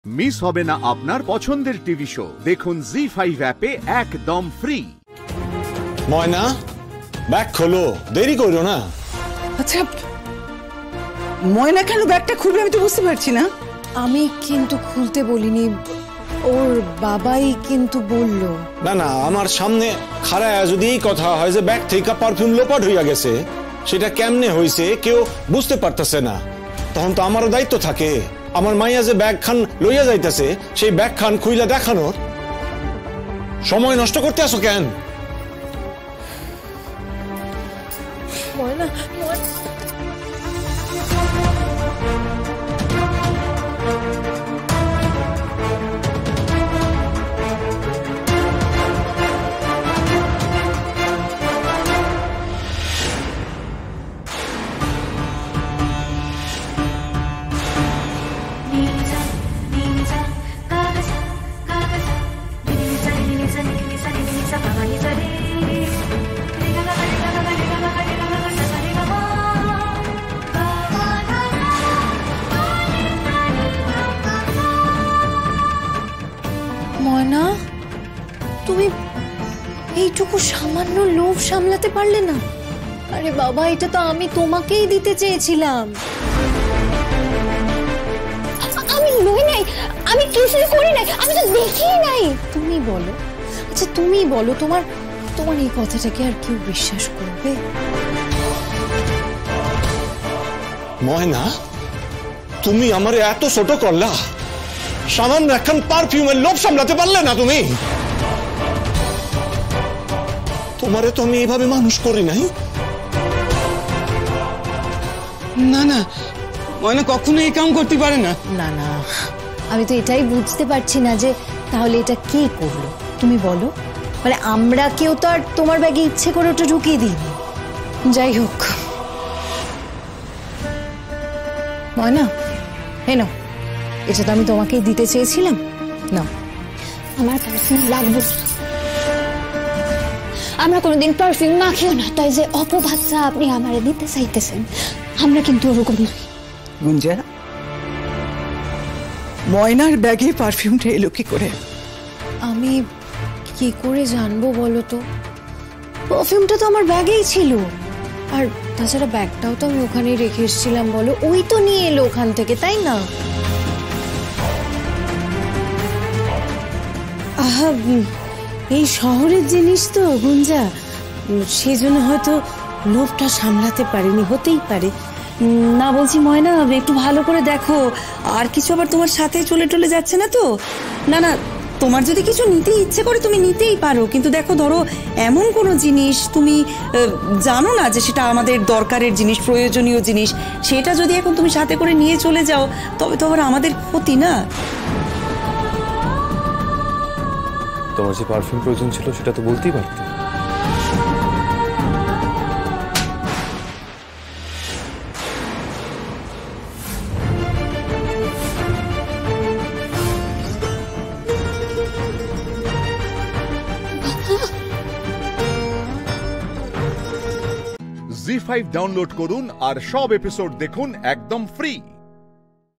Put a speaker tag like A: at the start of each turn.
A: Miss হবে না আপনার পছন্দের টিভি শো। দেখুন জি5 অ্যাপে একদম ফ্রি।
B: ময়না, ব্যাগ খোলো, দেরি করো না।
C: আচ্ছা, ময়না কেন ব্যাগটা খুলবে আমি তো বুঝতে পারছি না।
D: আমি কিন্তু খুলতে বলিনি, ওর বাবাই কিন্তু বলল।
B: না না, আমার সামনে খাড়ায় যদি এই কথা হয় যে ব্যাগ থেকে পারফিউম লোপাট হইয়া গেছে, সেটা কেমনে হয়েছে কেউ বুঝতে পারতেছে না, তখন তো আমারও দায়িত্ব থাকে। আমার মাইয়া যে ব্যাগ খান লইয়া যাইতেছে, সেই ব্যাগ খান খুইলা দেখানোর। সময় নষ্ট করতে আসো কেন?
D: ময়না, তুমি এইটুকু সামান্য লোভ সামলাতে পারলে না? আরে বাবা, এটা তো আমি তোমাকেই দিতে চেয়েছিলাম। আমি লই নাই, আমি কিছুই করি নাই, আমি তো দেখিই নাই। তুমি বলো, আচ্ছা তুমি বলো, তোমার এই কথাটাকে আর কেউ বিশ্বাস করবে?
B: ময়না, তুমি আমারে এত ছোট করলা, সামান্য এখন পারফিউমের লোভ সামলাতে পারলে না তুমি? তোমারে তো আমি এইভাবে মানুষ করি নাই।
C: না না, ময়না কখনো এই কাম করতে পারে না।
D: না না, আমি তো এটাই বুঝতে পারছি না যে তাহলে এটা কে করলো। তুমি বলো, মানে আমরা কেউ তো আর তোমার ব্যাগে ইচ্ছে করে ওটা ঢুকিয়ে দিইনি। যাই হোক, ময়না এনো, এটা তো আমি তোমাকেই দিতে চেয়েছিলাম। না, আমার পারফিউম লাগবে। আমরা কোনোদিন পারফিউম মাখিও না, তাই যে অপবাদটা আপনি আমারে দিতে চাইতেছেন, আমরা কিন্তু ওরকম নই।
C: গুঞ্জা, ময়নার ব্যাগে পারফিউমটা এলো কি করে?
D: আমি কি করে জানবো বলো তো? পারফিউমটা তো আমার ব্যাগেই ছিল, আর তাছাড়া ব্যাগটাও তো আমি ওখানেই রেখে এসেছিলাম। বলো, ওই তো নিয়ে এলো ওখান থেকে, তাই না?
E: আহা, এই শহরের জিনিস তো গুঞ্জা, সেজন্য হয়তো লোভটা সামলাতে পারেনি, হতেই পারে। না বলছি ময়না, একটু ভালো করে দেখো, আর কিছু আবার তোমার সাথে চলে যাচ্ছে না তো? না না, তোমার যদি কিছু নিতে ইচ্ছে করে তুমি নিতেই পারো, কিন্তু দেখো, ধরো এমন কোনো জিনিস তুমি জানো না যে সেটা আমাদের দরকারের জিনিস, প্রয়োজনীয় জিনিস, সেটা যদি এখন তুমি সাথে করে নিয়ে চলে যাও, তবে তো আবার আমাদের ক্ষতি না?
F: তোমার যে পারফিউম প্রয়োজন ছিল সেটা তো বলতেই পারতে।
A: জি5 ডাউনলোড করুন আর সব এপিসোড দেখুন একদম ফ্রি।